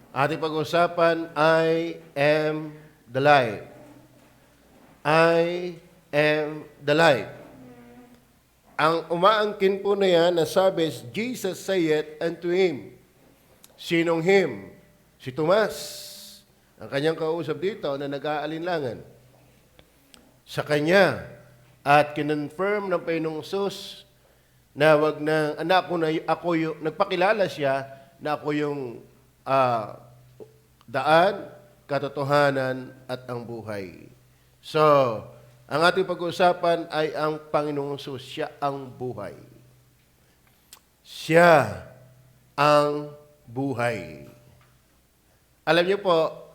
Ating pag-usapan, I am the light. I am the light. Ang umaangkin po na yan, nasabi, Jesus saith unto him. Sinong him? Si Tomas. Ang kanyang kausap dito na nag-aalinlangan. Sa kanya, at kinonfirm ng Panginoong Sus na wag na, anak ko na ako yung, nagpakilala siya na ako yung daan, katotohanan, at ang buhay. So, ang ating pag-uusapan ay ang Panginoong Sus. Siya ang buhay. Siya ang buhay. Alam niyo po,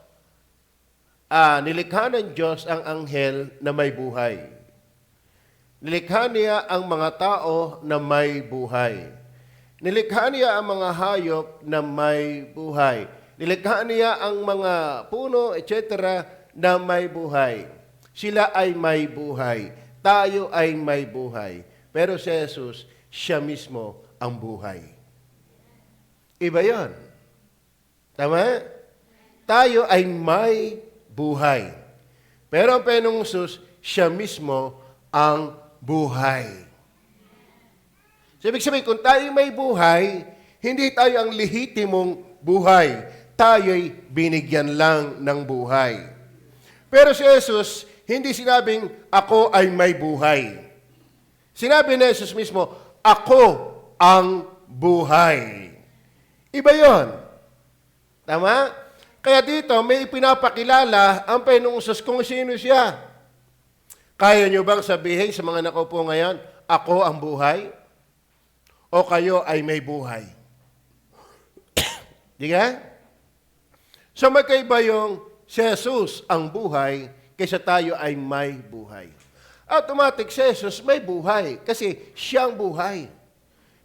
nilikha ng Diyos ang anghel na may buhay. Nilikha niya ang mga tao na may buhay. Nilikha niya ang mga hayop na may buhay. Nilikha niya ang mga puno, etc. na may buhay. Sila ay may buhay. Tayo ay may buhay. Pero si Jesus, siya mismo ang buhay. Iba yon. Tama? Tayo ay may buhay. Pero ang Panginoong Jesus, siya mismo ang buhay. So, ibig sabihin, kung tayo may buhay, hindi tayo ang lehitimong buhay. Tayo'y binigyan lang ng buhay. Pero si Jesus, hindi sinabing, ako ay may buhay. Sinabi ni Jesus mismo, ako ang buhay. Iba yon. Tama? Kaya dito, may ipinapakilala ang Panginoong Jesus kung sino siya. Kaya nyo bang sabihin sa mga nakaupo ngayon, ako ang buhay? O kayo ay may buhay? Di ka? So magkaiba yung si Jesus ang buhay kaysa tayo ay may buhay. Automatic si Jesus may buhay kasi siyang buhay.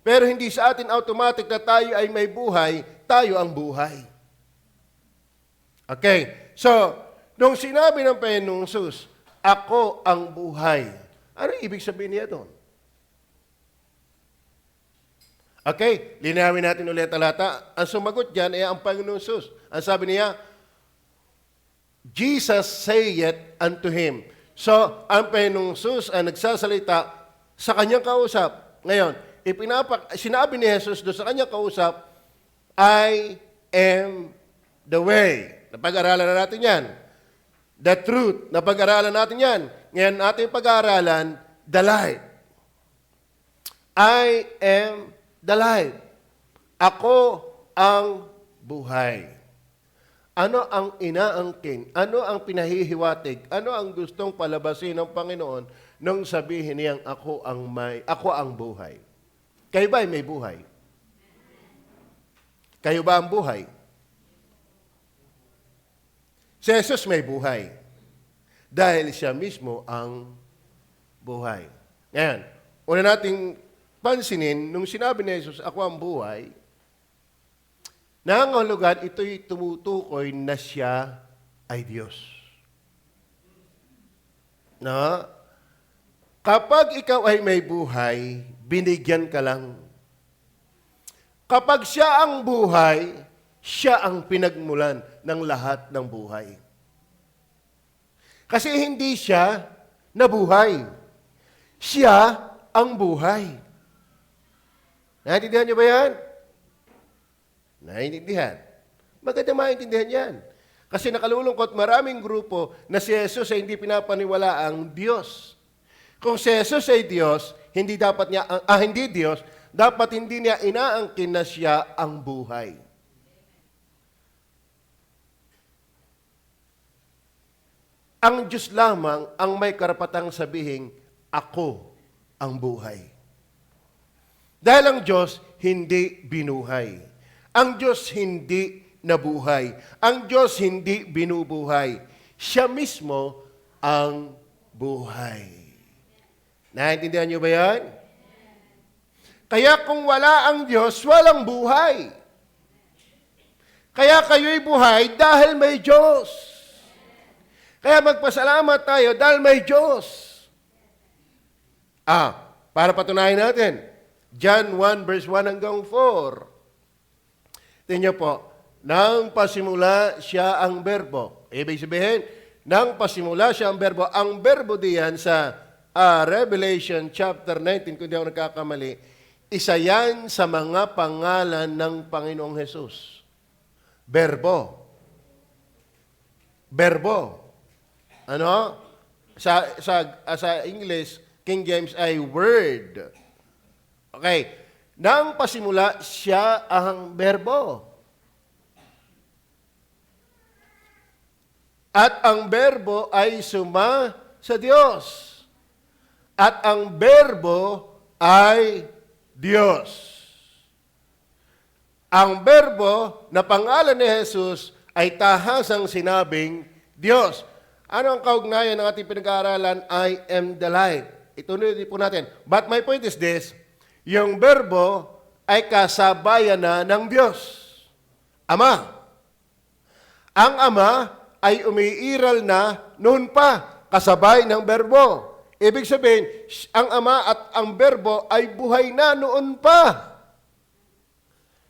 Pero hindi sa atin automatic na tayo ay may buhay, tayo ang buhay. Okay, so nung sinabi ng Panginoong Jesus, ako ang buhay, ano ibig sabihin niya doon? Okay, linawin natin ulit talata. Ang sumagot dyan ay ang Panginoong Jesus. Ang sabi niya, Jesus saith unto him. So, ang Panginoong Jesus ang nagsasalita sa kanyang kausap. Ngayon, sinabi ni Jesus doon sa kanyang kausap, I am the way. Napag-aralan na natin yan. The truth. Napag-aralan natin yan. Ngayon, ating pag-aaralan, the light. I am the light. Ako ang buhay. Ano ang inaangkin? Ano ang pinahihiwatig? Ano ang gustong palabasin ng Panginoon nung sabihin niyang ako ang buhay? Kayo ba ay may buhay? Kayo ba ang buhay? Si Jesus may buhay. Dahil siya mismo ang buhay. Ngayon, una nating pansinin, nung sinabi ni Jesus, ako ang buhay, nangangahulugan, ito'y tumutukoy na siya ay Diyos. No? Kapag ikaw ay may buhay, binigyan ka lang. Kapag siya ang buhay, siya ang pinagmulan ng lahat ng buhay. Kasi hindi siya nabuhay. Siya ang buhay. Naintindihan niyo ba yan? Naintindihan. Maganda maintindihan yan. Kasi nakalulungkot maraming grupo na si Jesus ay hindi pinapaniwala ang Diyos. Kung si Jesus ay Diyos, hindi Diyos, dapat hindi niya inaangkin na siya ang buhay. Ang Diyos lamang ang may karapatang sabihin, ako ang buhay. Dahil ang Diyos hindi binuhay. Ang Diyos hindi nabuhay. Ang Diyos hindi binubuhay. Siya mismo ang buhay. Naintindihan niyo ba yan? Kaya kung wala ang Diyos, walang buhay. Kaya kayo'y buhay dahil may Diyos. Kaya magpasalamat tayo dahil may Diyos. Para patunayan natin, John 1 verse 1 hanggang 4. Tingnan niyo po, Nang pasimula siya ang berbo. Ibig sabihin, nang pasimula siya ang berbo. Ang berbo diyan sa Revelation chapter 19, kung di ako nagkakamali, isa yan sa mga pangalan ng Panginoong Hesus. Berbo. Berbo. Ano? Sa English, King James ay word. Okay. Nang pasimula, siya ang berbo. At ang berbo ay suma sa Diyos. At ang berbo ay Diyos. Ang berbo na pangalan ni Jesus ay tahasang sinabing Diyos. Ano ang kaugnayan ng ating pinag-aaralan? I am the light. Ituloy po natin. But my point is this, yung berbo ay kasabayan na ng Diyos. Ama. Ang Ama ay umiiral na noon pa, kasabay ng berbo. Ibig sabihin, ang Ama at ang berbo ay buhay na noon pa.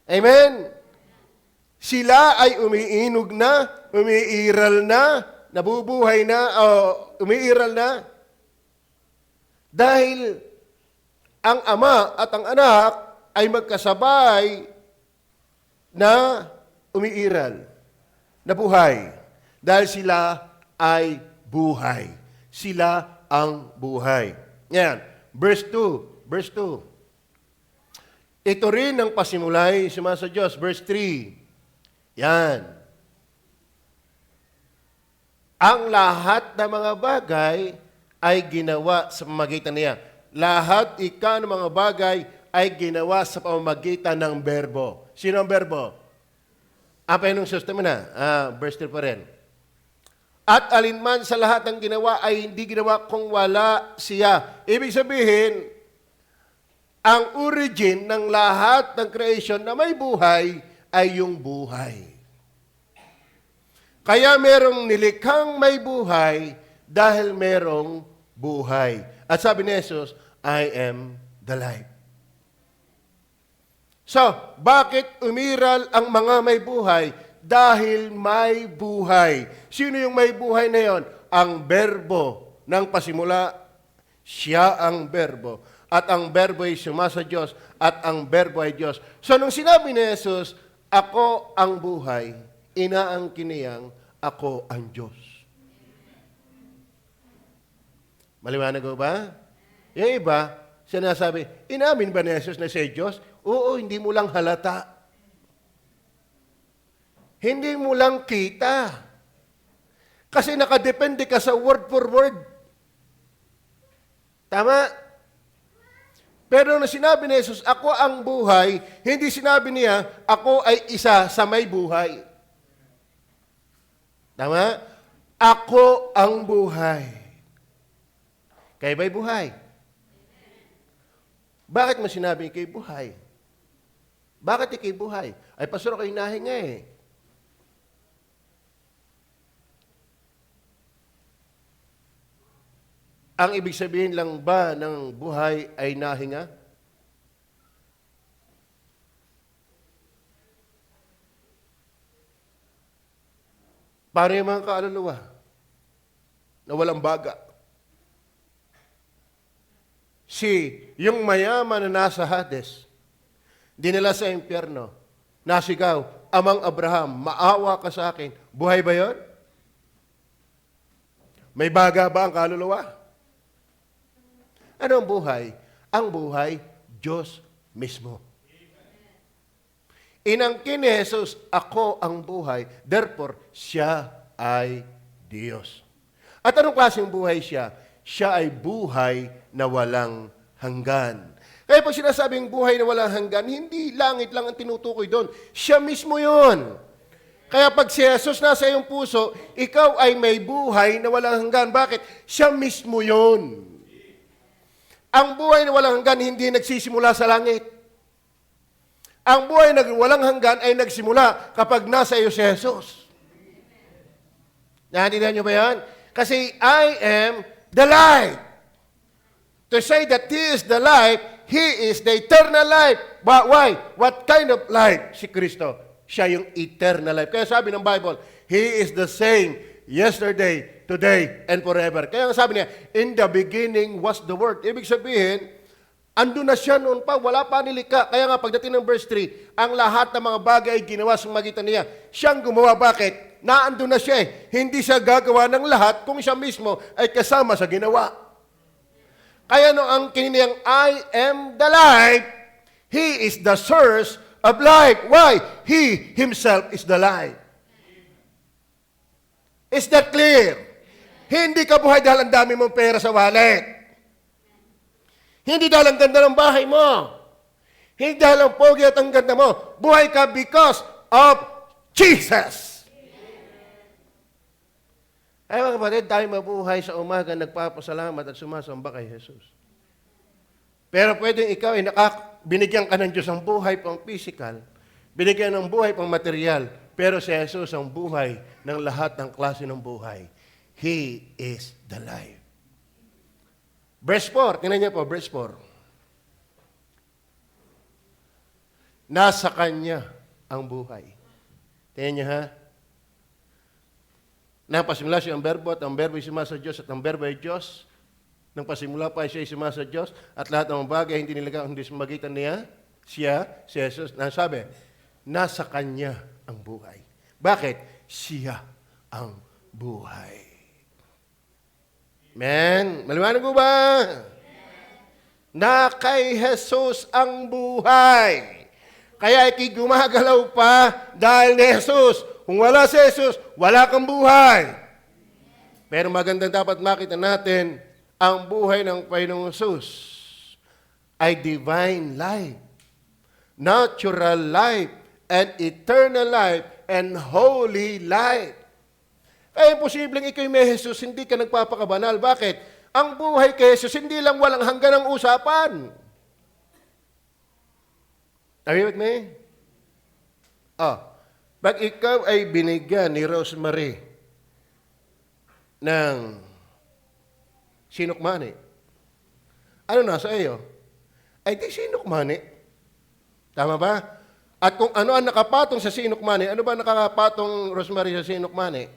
Amen? Sila ay umiinog na, umiiral na, nabubuhay na, umiiral na. Dahil ang Ama at ang Anak ay magkasabay na umiiral, na buhay. Dahil sila ay buhay. Sila ang buhay. Yan. Verse 2. Verse 2. Ito rin ang pasimulay suma sa Diyos. Verse 3. Yan. Ang lahat ng mga bagay ay ginawa sa pamamagitan niya. Lahat ng mga bagay ay ginawa sa pamamagitan ng berbo. Sino ang berbo? Apa yun ang system na? Verse 3 pa rin. At alinman sa lahat ng ginawa ay hindi ginawa kung wala siya. Ibig sabihin, ang origin ng lahat ng creation na may buhay ay yung buhay. Kaya merong nilikhang may buhay dahil merong buhay. At sabi ni Jesus, I am the light. So, bakit umiral ang mga may buhay? Dahil may buhay. Sino yung may buhay na yon? Ang berbo ng pasimula, siya ang berbo. At ang berbo ay suma sa Diyos, at ang berbo ay Diyos. So, nung sinabi ni Jesus, ako ang buhay, inaangkin niyang, ako ang Diyos. Maliwanag ko ba? Yung iba, sinasabi, inamin ba ni Jesus na siya Diyos? Oo, hindi mo lang halata. Hindi mo lang kita. Kasi nakadepende ka sa word for word. Tama? Pero na sinabi ni Jesus, ako ang buhay, hindi sinabi niya, ako ay isa sa may buhay. Tama? Ako ang buhay. Kayo ba'y buhay? Bakit mo sinabi kay buhay? Bakit ikay buhay? Ay, pastor, ako hinahinga eh. Ang ibig sabihin lang ba ng buhay ay nahinga? Para yung mga kaaluluwa na walang baga. Yung mayaman na nasa Hades, dinala sa impyerno, nasigaw, Amang Abraham, maawa ka sa akin. Buhay ba yon? May baga ba ang kaluluwa? Ano ang buhay? Ang buhay, Diyos mismo. Inangkin ni Jesus, ako ang buhay, therefore, siya ay Diyos. At anong klaseng buhay siya? Siya ay buhay na walang hanggan. Kaya pag sinasabing buhay na walang hanggan, hindi langit lang ang tinutukoy doon. Siya mismo yon. Kaya pag si Jesus nasa iyong puso, ikaw ay may buhay na walang hanggan. Bakit? Siya mismo yon. Ang buhay na walang hanggan hindi nagsisimula sa langit. Ang buhay na walang hanggan ay nagsimula kapag nasa iyo si Jesus. Naintindihan niyo ba yan? Kasi I am the light. To say that He is the light, He is the eternal light. But why? What kind of light? Si Kristo. Siya yung eternal life. Kaya sabi ng Bible, He is the same yesterday, today, and forever. Kaya sabi niya, in the beginning was the Word. Ibig sabihin, ando na siya noon pa, wala pa nilikha. Kaya nga pagdating ng verse 3, ang lahat ng mga bagay ay ginawa sa magitan niya. Siyang gumawa. Bakit? Naando na siya eh. Hindi siya gagawa ng lahat kung siya mismo ay kasama sa ginawa. Kaya no ang kininiyang, I am the life, He is the source of life. Why? He Himself is the life. Is that clear? Hindi ka buhay dahil ang dami mong pera sa wallet. Hindi dahil ang ganda ng bahay mo. Hindi dahil ang pogi at ang ganda mo. Buhay ka because of Jesus. Ay mga kapatid, tayo mabuhay sa umaga, nagpapasalamat at sumasamba kay Jesus. Pero pwedeng ikaw ay binigyan ka ng Diyos ng buhay pang physical, binigyan ng buhay pang material, pero si Jesus ang buhay ng lahat ng klase ng buhay. He is the life. Verse 4, tingnan niyo po, verse 4. Nasa Kanya ang buhay. Tingnan niyo ha? Napasimula siya ang berbo at ang berbo ay sumasa Diyos at ang berbo ay Diyos. Nang pasimula pa siya ay sumasa Diyos at lahat ng bagay hindi nilagay kundi sa magitan niya, siya, si Jesus. Nasabi, nasa Kanya ang buhay. Bakit? Siya ang buhay. Amen? Maliwanag mo ba? Na kay Jesus ang buhay. Kaya ikigumagalaw pa dahil ni Jesus. Kung wala si Jesus, wala kang buhay. Pero magandang dapat makita natin, ang buhay ng Panginoong Jesus ay divine life, natural life, and eternal life, and holy life. Kaya imposibleng ikaw may Jesus, hindi ka nagpapakabanal. Bakit? Ang buhay kay Jesus, hindi lang walang hanggan ang usapan. Are you with me? Pag ikaw ay binigyan ni Rosemary ng sinukmani, ano nasa iyo? Ay di sinukmani. Tama ba? At kung ano ang nakapatong sa sinukmani, ano ba nakapatong Rosemary sa sinukmani?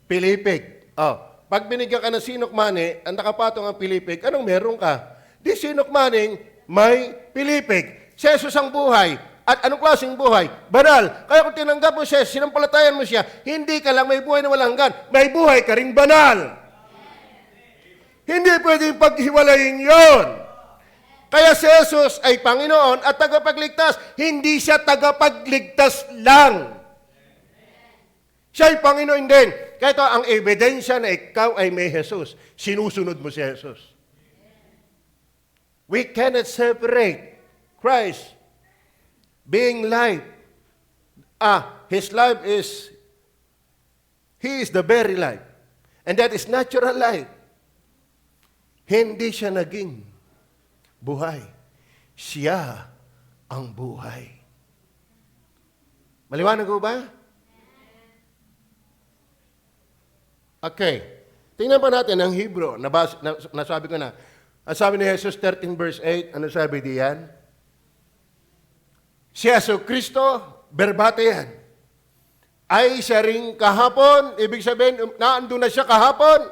Pilipig. Pag binigyan ka ng sinukmani, ang nakapatong ang pilipig, anong meron ka? Di sinukmaning may pilipig. Si Jesus ang buhay. At anong klaseng buhay? Banal. Kaya kung tinanggap mo siya, sinampalatayan mo siya, hindi ka lang may buhay na walang hanggan, may buhay ka ring banal. Hindi pwedeng paghiwalayin yon. Kaya si Jesus ay Panginoon at tagapagligtas. Hindi siya tagapagligtas lang. Siya ay Panginoon din. Kaya ito ang ebidensya na ikaw ay may Jesus. Sinusunod mo si Jesus. We cannot separate Christ being life. His life is, He is the very life. And that is natural life. Hindi siya naging buhay. Siya ang buhay. Maliwanag ko ba? Okay. Tingnan pa natin ang Hebrew. Nasabi ko na. Ang sabi ni Jesus 13 verse 8, ano sabi diyan? Si Yesu Kristo, berbate yan, ay siya ring kahapon, ibig sabihin, naandun na siya kahapon,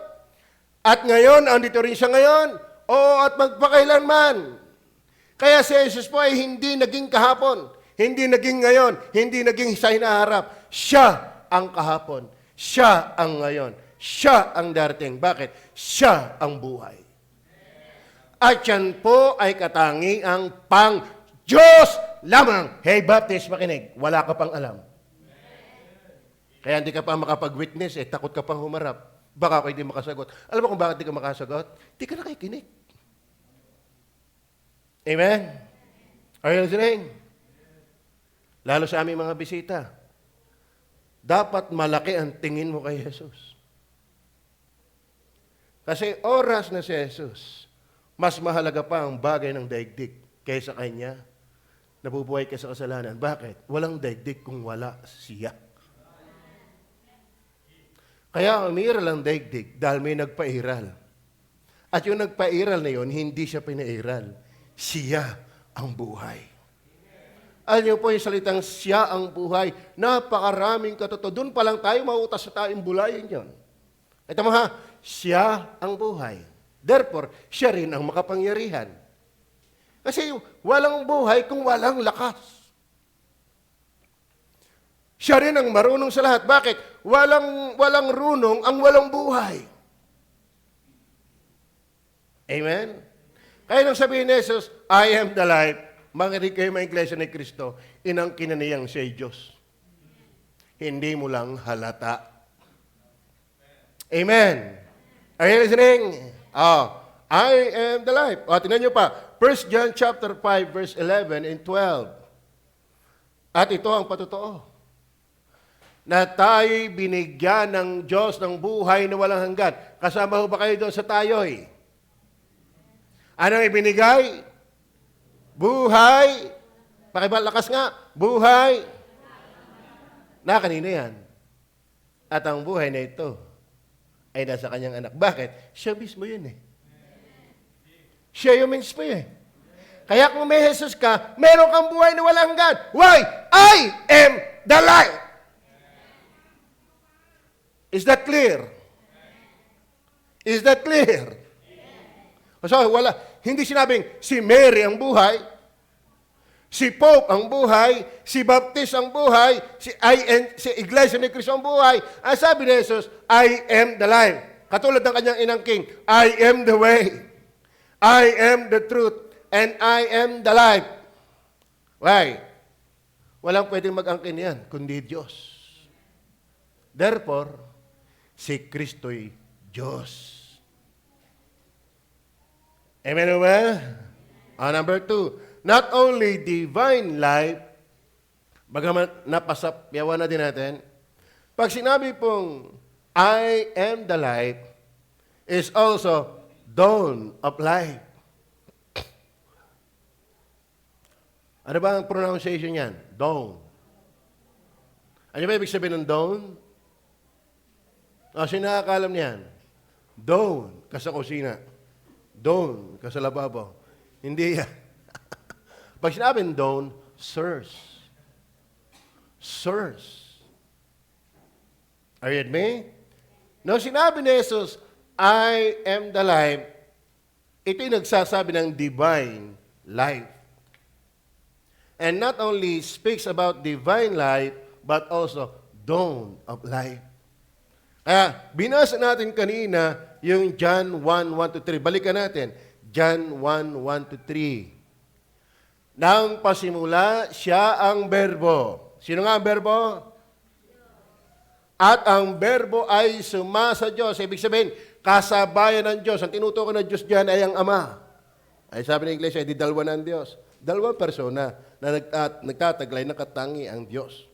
at ngayon, andito rin siya ngayon, at magpakailanman. Kaya si Jesus po ay hindi naging kahapon, hindi naging ngayon, hindi naging sa hinaharap. Siya ang kahapon, siya ang ngayon, siya ang darating. Bakit? Siya ang buhay. At yan po ay katangiang Diyos lamang. Hey Baptist, makinig. Wala ka pang alam. Kaya hindi ka pa makapag-witness, takot ka pang humarap. Baka ako hindi makasagot. Alam mo kung bakit hindi ka makasagot? Hindi ka nakikinig. Amen? Are you listening? Lalo sa aming mga bisita. Dapat malaki ang tingin mo kay Jesus. Kasi oras na si Jesus, mas mahalaga pa ang bagay ng daigdig kaysa kanya. Nabubuhay ka sa kasalanan. Bakit? Walang daigdig kung wala siya. Kaya umiral ang daigdig dahil may nagpairal. At yung nagpairal na yon, hindi siya pinairal. Siya ang buhay. Alam niyo po yung salitang siya ang buhay, napakaraming katotoo. Doon pa lang tayo mautas sa tayong bulayin yun. Ito mo ha, siya ang buhay. Therefore, siya rin ang makapangyarihan. Kasi walang buhay kung walang lakas. Siya rin ang marunong sa lahat. Bakit? Walang runong ang walang buhay. Amen? Kaya nang sabihin ni Jesus, I am the life, makinig kayo mga iglesia ni Kristo, inang kinaniyang siya Diyos. Hindi mo lang halata. Amen? Are you listening? I am the life. Tingnan nyo pa. 1 John chapter 5, verse 11 and 12. At ito ang patotoo. Na tayo'y binigyan ng Diyos ng buhay na walang hanggan. Kasama ho ba kayo doon sa tayo'y? Anong ibinigay? Buhay. Pakibalakas nga. Buhay. Na kanina yan. At ang buhay na ito ay nasa kanyang anak. Bakit? Siya mismo yun eh. Siya yung mismo eh. Kaya kung may Jesus ka, meron kang buhay na walang hanggan. Why? I am the light. Is that clear? Is that clear? So, hindi sinabing si Mary ang buhay, si Pope ang buhay, si Baptist ang buhay, si Iglesia ni Cristo ang buhay. Ang sabi ni Jesus, I am the life. Katulad ng kanyang inangking, I am the way, I am the truth, and I am the life. Why? Walang pwedeng mag-angkin yan, kundi Diyos. Therefore, si Kristo'y Diyos. Amen ba? Number 2, not only divine life, bagamat napasapyawan na din natin, pag sinabi pong, I am the life, is also dawn of life. Ano ba ang pronunciation yan? Dawn. Ano ba ibig sabihin ng dawn? Sino nakakalam niyan? Dawn, ka sa kusina. Dawn, ka sa lababo. Hindi yan. Pag sinabing dawn, sirs. Sirs. Are you with me? No, sinabi ni Jesus, I am the life. Ito'y nagsasabi ng divine life. And not only speaks about divine life, but also dawn of life. Kaya, binasa natin kanina yung John 1:1-3. Balikan natin. John 1:1-3. Nang pasimula, siya ang berbo. Sino nga ang berbo? At ang berbo ay sumasa Diyos. Ibig sabihin, kasabayan ng Diyos. Ang tinutukoy ng Diyos dyan ay ang Ama. Ay sabi ng Iglesia, di dalawa ng Diyos. Dalawang persona na nagtataglay, nakatangi ang Diyos.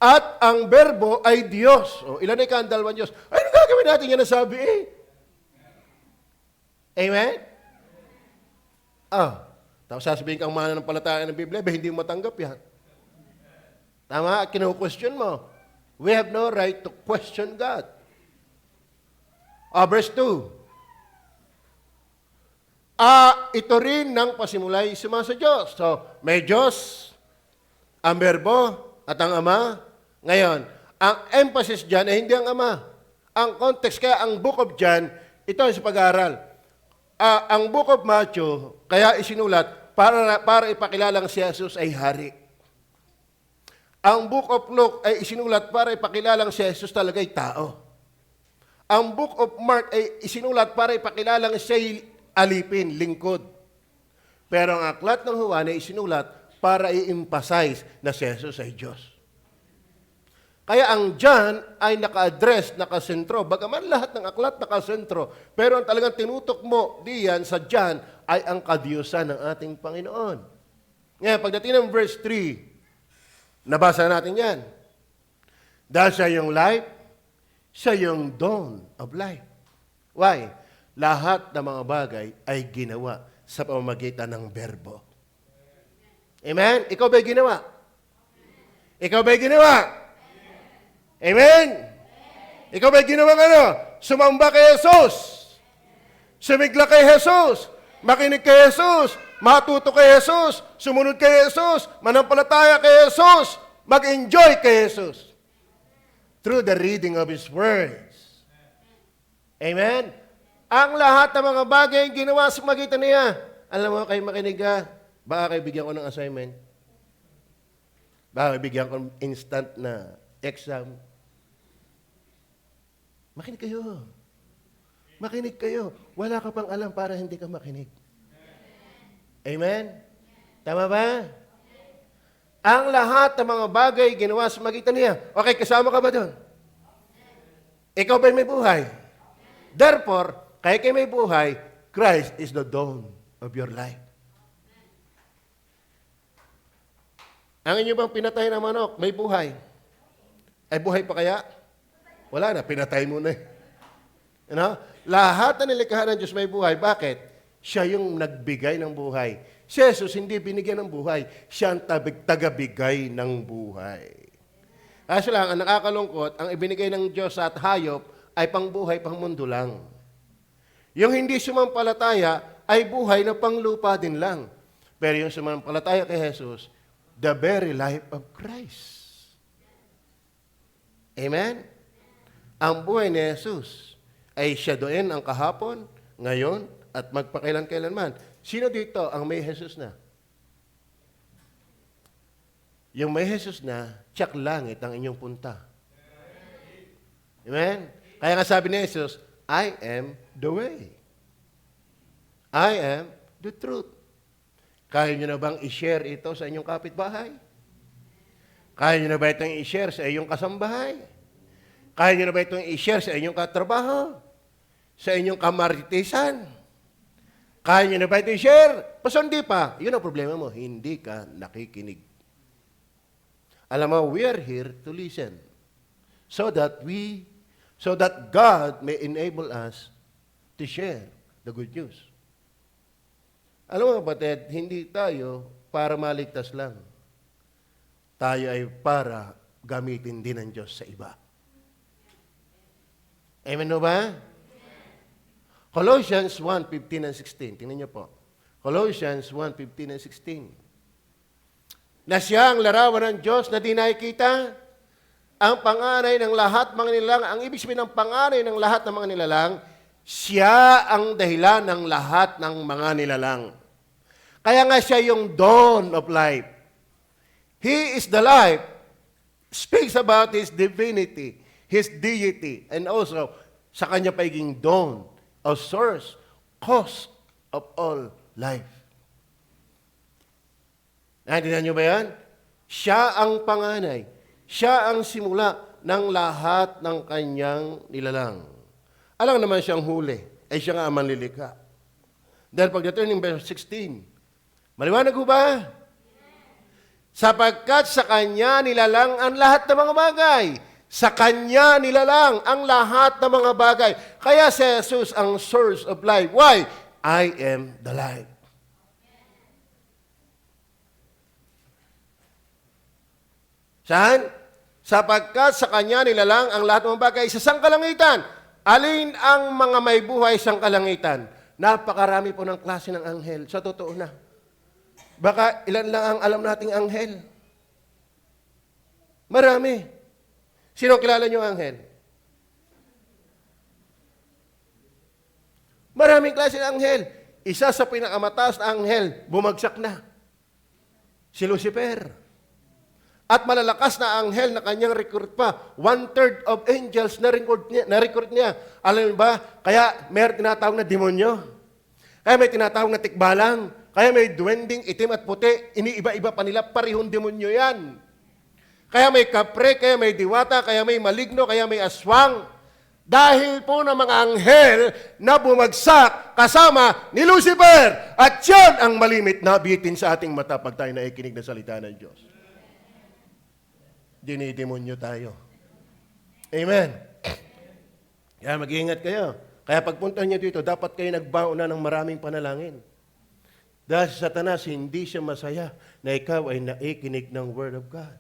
At ang berbo ay Diyos. O, ilan ay ka ang dalawang Diyos? Ay, ano gagawin natin yan nasabi eh? Amen? Tapos sasabihin kang mananampalataya ng Biblia, hindi mo matanggap yan. Tama? Kinu-question mo. We have no right to question God. Verse 2. Ito rin ng pasimulay sumasa Diyos. So, may Diyos, ang berbo, at ang Ama. Ngayon, ang emphasis dyan ay hindi ang Ama. Ang context, kaya ang book of John, ito sa pag-aaral. Ang book of Matthew, kaya isinulat para ipakilalang si Jesus ay hari. Ang book of Luke ay isinulat para ipakilalang si Jesus talaga ay tao. Ang book of Mark ay isinulat para ipakilalang siya alipin, lingkod. Pero ang aklat ng Juan ay isinulat para i-emphasize na si Jesus ay Diyos. Kaya ang John ay naka-address, nakasentro. Bagaman lahat ng aklat nakasentro, pero ang talagang tinutok mo diyan sa John ay ang kadiyusan ng ating Panginoon. Ngayon, pagdating ng verse 3, nabasa natin yan. Dahil siya yung life, siya yung dawn of life. Why? Lahat ng mga bagay ay ginawa sa pamamagitan ng berbo. Amen? Ikaw ba'y ginawa? Ikaw ba'y ginawa? Amen? Ikaw ba'y ginawa ano? Sumamba kay Jesus. Sumigla kay Jesus. Makinig kay Jesus. matuto kay Jesus, sumunod kay Jesus, manampalataya kay Jesus, mag-enjoy kay Jesus. Through the reading of His words. Amen? Ang lahat ng mga bagay ginawa sa magitan niya. Alam mo, kayo makinig ka, baka kayo bigyan ko ng assignment. Baka kayo bigyan ko ng instant na exam. Makinig kayo. Makinig kayo. Wala ka pang alam para hindi ka makinig. Amen? Tama ba? Ang lahat ng mga bagay ginawa sa magitan niya. Okay, kasama ka ba doon? Ikaw ba'y may buhay? Therefore, kaya kayo may buhay, Christ is the dawn of your life. Ang inyo bang pinatay na manok, may buhay? Ay buhay pa kaya? Wala na, pinatay mo na eh. You know? Lahat na nilikha ng Diyos may buhay. Bakit? Siya yung nagbigay ng buhay. Si Jesus hindi binigyan ng buhay. Siya ang tagabigay ng buhay. Kaso lang, ang nakakalungkot, ang ibinigay ng Diyos at hayop ay pangbuhay, pangmundo lang. Yung hindi sumampalataya ay buhay na panglupa din lang. Pero yung sumampalataya kay Jesus, the very life of Christ. Amen? Ang buhay ni Jesus ay siya doon ang kahapon, ngayon, at magpakailan-kailanman. Sino dito ang may Jesus na? Yung may Jesus na, tiyak langit ang inyong punta. Amen? Kaya nga sabi ni Jesus, I am the way. I am the truth. Kaya nyo na bang i-share ito sa inyong kapitbahay? Kaya nyo na ba itong i-share sa inyong kasambahay? Kaya nyo na ba itong i-share sa inyong katrabaho? Sa inyong kamaritisan? Kaya nyo na ba itong i-share? Paso hindi pa. Yun ang problema mo. Hindi ka nakikinig. Alam mo, we are here to listen. So that God may enable us to share the good news. Alam mo kapatid, hindi tayo para maligtas lang. Tayo ay para gamitin din ng Diyos sa iba. Amen o ba? Colossians 1:15 and 16. Tingnan niyo po. Colossians 1:15 and 16. Na siya ang larawan ng Diyos na di nakikita, ang panganay ng lahat mga nilalang, ang ibig sabihin ng panganay ng lahat ng mga nilalang, siya ang dahilan ng lahat ng mga nilalang. Kaya nga siya yung dawn of life. He is the life. Speaks about His divinity, His deity, and also sa kanya pagiging dawn, a source, cause of all life. Naintindihan niyo ba yan? Siya ang panganay. Siya ang simula ng lahat ng kanyang nilalang. Alam naman siyang huli, ay siya nga ang manlilikha. Dahil pagdating ng verse 16, maliwanag ho ba? Sapagkat sa kanya nilalang ang lahat ng mga bagay. Sa kanya nilalang ang lahat ng mga bagay. Kaya si Jesus ang source of life. Why? I am the life. Saan? Sapagkat sa kanya nilalang ang lahat ng mga bagay sa sangkalangitan. Alin ang mga may buhay sa sangkalangitan? Napakarami po ng klase ng anghel. Sa totoo na. Baka ilan lang ang alam nating anghel. Marami. Sino kilala niyo anghel? Maraming klase ng anghel. Isa sa pinakamataas na anghel, bumagsak na. Si Lucifer. At malalakas na anghel na kanyang recruit pa. 1/3 of angels na recruit niya. Alam mo ba? Kaya may tinatawag na demonyo. Kaya may tinatawag na tikbalang. Kaya may duwending, itim at puti. Iniiba-iba pa nila. Parihong demonyo yan. Kaya may kapre, kaya may diwata, kaya may maligno, kaya may aswang. Dahil po ng mga anghel na bumagsak kasama ni Lucifer. At yan ang malimit na bitin sa ating mata pag tayo naikinig ng salita ng Diyos. Dinidemonyo tayo. Amen. Kaya mag-iingat kayo. Kaya pagpunta niyo dito, dapat kayo nagbauna ng maraming panalangin. Dahil sa Satanas, hindi siya masaya na ikaw ay naikinig ng Word of God.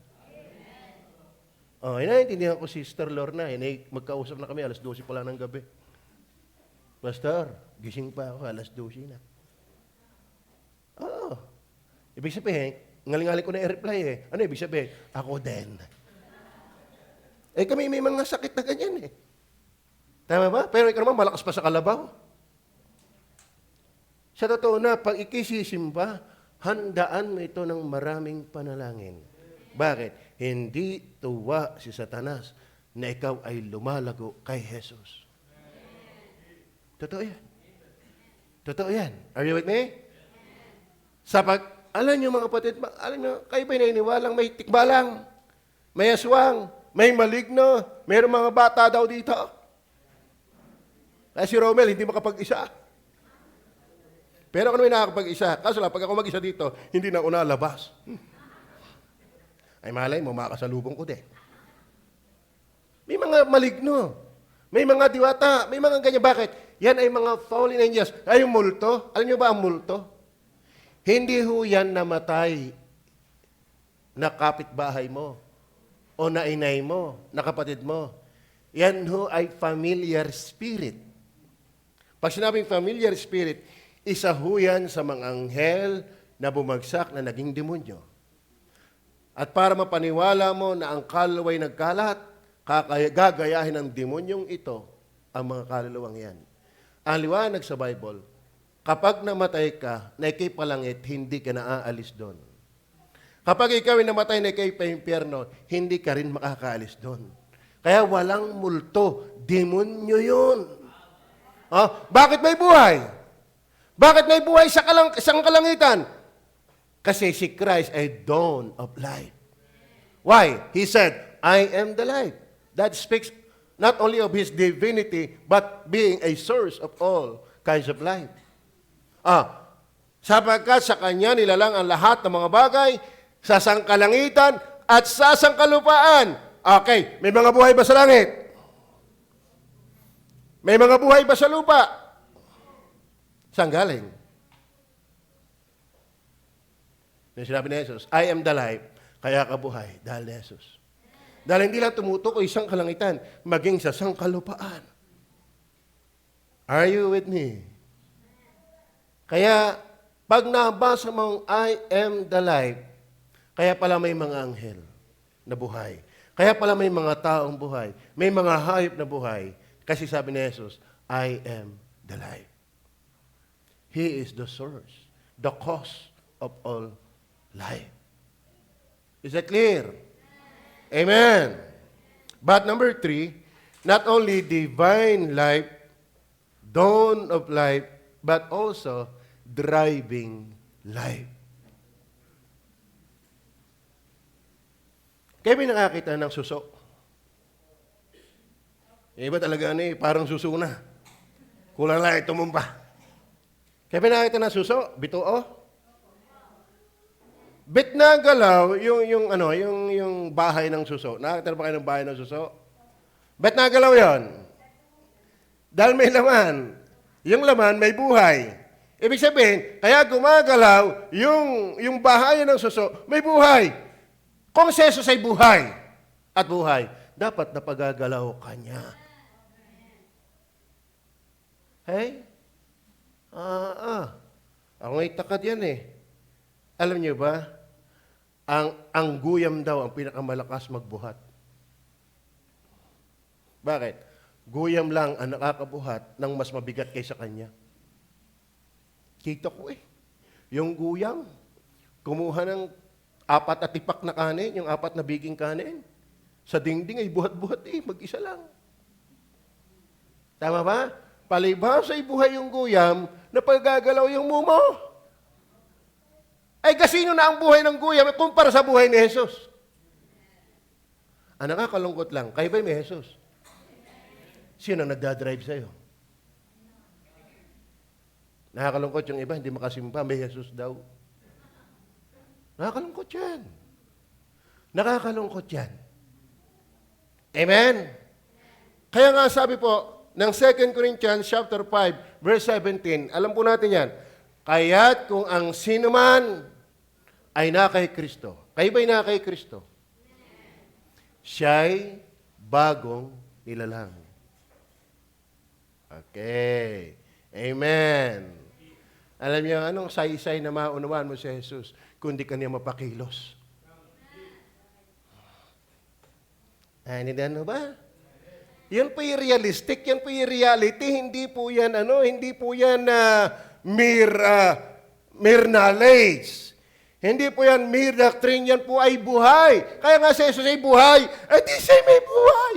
Oh, inaintindihan ko si Sister Lorna. Magkausap na kami, alas 12 pa lang ng gabi. Pastor, gising pa ako, alas 12 na. Ibig sabihin, ngaling-ngaling ko na i-reply eh. Ano ibig sabihin? Ako din. Eh kami may mga sakit na ganyan eh. Tama ba? Pero ikaw naman malakas pa sa kalabaw. Sa totoo na, pag ikisisimba, handaan mo ito ng maraming panalangin. Bakit? Hindi tuwa si Satanas na ikaw ay lumalago kay Jesus. Totoo yan. Totoo yan. Are you with me? Alam niyo mga kapatid, alam niyo, kayo ba naniniwalang may tikbalang, may aswang, may maligno, mayroong mga bata daw dito? Kaya si Romel, hindi makapag-isa. Pero ako naman nakakapag-isa. Kaso lang, pag ako mag-isa dito, hindi na ako nalabas. Ay malay mo, makasalubong ko din. May mga maligno, may mga diwata, may mga ganyan. Bakit? Yan ay mga fallen angels. Ay yung multo. Alam niyo ba ang multo? Hindi ho yan namatay na kapitbahay mo o na inay mo, na kapatid mo. Yan ho ay familiar spirit. Pag sinabing familiar spirit, isa ho yan sa mga anghel na bumagsak na naging demonyo. At para mapaniwala mo na ang kaluluwa ay nagkalat, gagayahin ng demonyong ito ang mga kaluluwang yan. Ang liwanag sa Bible, kapag namatay ka, na ikay palangit, hindi ka naaalis doon. Kapag ikaw ay namatay na ikay pa-impyerno, hindi ka rin makakaalis doon. Kaya walang multo, demonyo yun. Bakit may buhay? Bakit may buhay sa isang kalangitan? Kasi si Christ ay dawn of light. Why? He said, I am the light. That speaks not only of His divinity, but being a source of all kinds of light. Sapagkat sa Kanya nilalang ang lahat ng mga bagay sa sangkalangitan at sa sangkalupaan. Okay, may mga buhay ba sa langit? May mga buhay ba sa lupa? Saan galing? Yung sinabi ni Jesus, I am the life, kaya ka buhay dahil ni Jesus. Dahil hindi lang tumutukoy isang kalangitan, maging sa sangkalupaan. Are you with me? Kaya, pag nabasa mong I am the life, kaya pala may mga anghel na buhay. Kaya pala may mga taong buhay. May mga hayop na buhay. Kasi sabi ni Jesus, I am the life. He is the source, the cause of all life. Is that clear? Amen. But number 3, not only divine life, dawn of life, but also driving life. Kaya may nakakita ng suso. Yung iba talaga parang suso na. Kulang lang tumumba. Kaya may nakakita ng suso, bituo. Bit na galaw yung bahay ng suso. Nakakita ba kayo ng bahay ng suso? Bet na galaw yon. Dahil may laman. Yung laman may buhay. Ibig sabihin, kaya gumagalaw yung bahay ng suso, may buhay. Kung si Jesus ay buhay at buhay, dapat napagagalaw ka niya. Hey? Ako nga'y takad yan eh. Alam niyo ba, ang guyam daw ang pinakamalakas magbuhat. Bakit? Guyam lang ang nakakabuhat ng mas mabigat kaysa kanya. Kita ko eh. Yung guyam, kumuha ng 4 na tipak na kanin, yung 4 na biging kanin. Sa dingding ay buhat-buhat mag-isa lang. Tama ba? Palibhasa ay buhay yung guyam, na paggagalaw yung mumo. Ay kasino na ang buhay ng guyam kumpara sa buhay ni Jesus? Nakakalungkot lang. Kayo ba may Jesus? Sino nagdadrive sa'yo? Nakakalungkot yung iba, hindi makasimba, may Jesus daw. Nakakalungkot yan. Nakakalungkot yan. Amen? Kaya nga sabi po, ng 2 Corinthians chapter 5, verse 17, alam po natin yan, kaya't kung ang sino man ay na kay Kristo, kayo ba'y na kay Kristo? Siya'y bagong nilalang. Okay. Amen. Alam niyo, anong saysay na maunawaan mo si Jesus? kundi kanya mapakilos. Hindi ano ba? Yan po yung realistic, yan po yung reality, hindi po yan mere knowledge. Hindi po yan mere doctrine, yan po ay buhay. Kaya nga si Jesus ay buhay, at di siya may buhay.